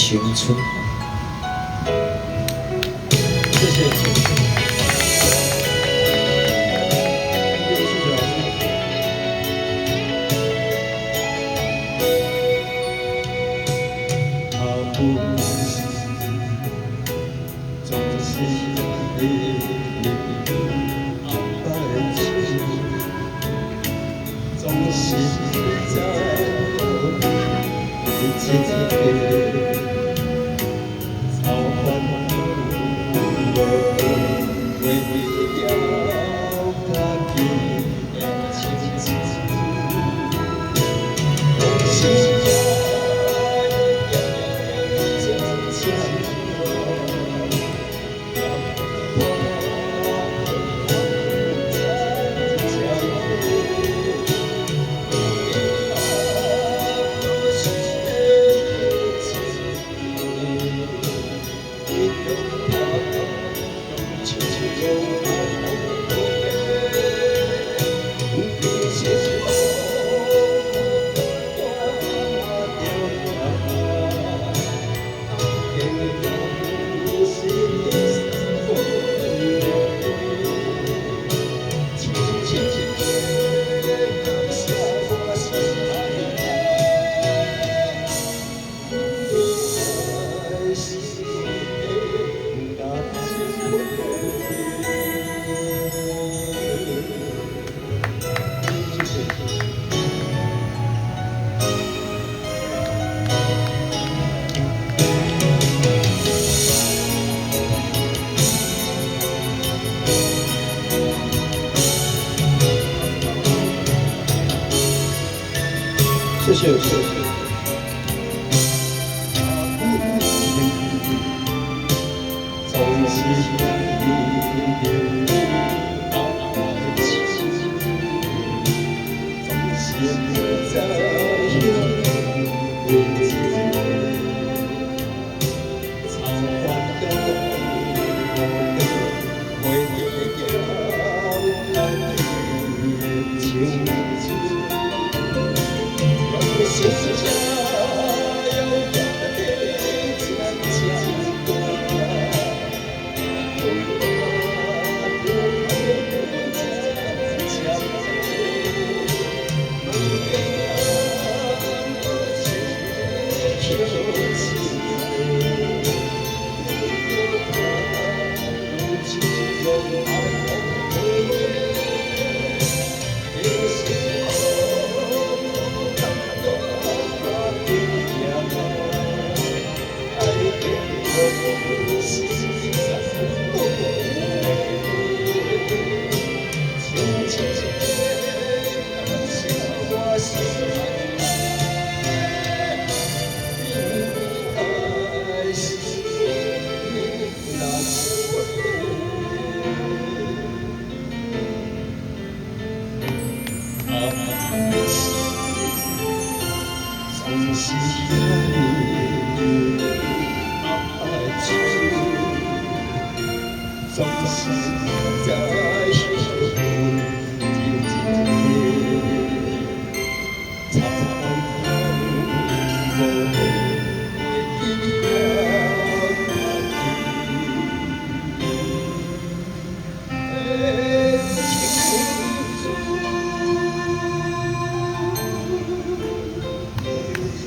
青春。谢谢。总是你安排情，总是在你自己操烦我，为了他给的情绪。谢谢，谢谢。总是你爱情，总是在你操烦的我，为了你的情。是家有家的坚强，总是你爱情，总是在操烦我，为了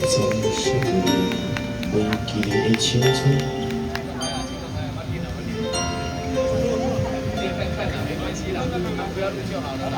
总是忘记你的青春。看了没关系啦，不要录就好了啦。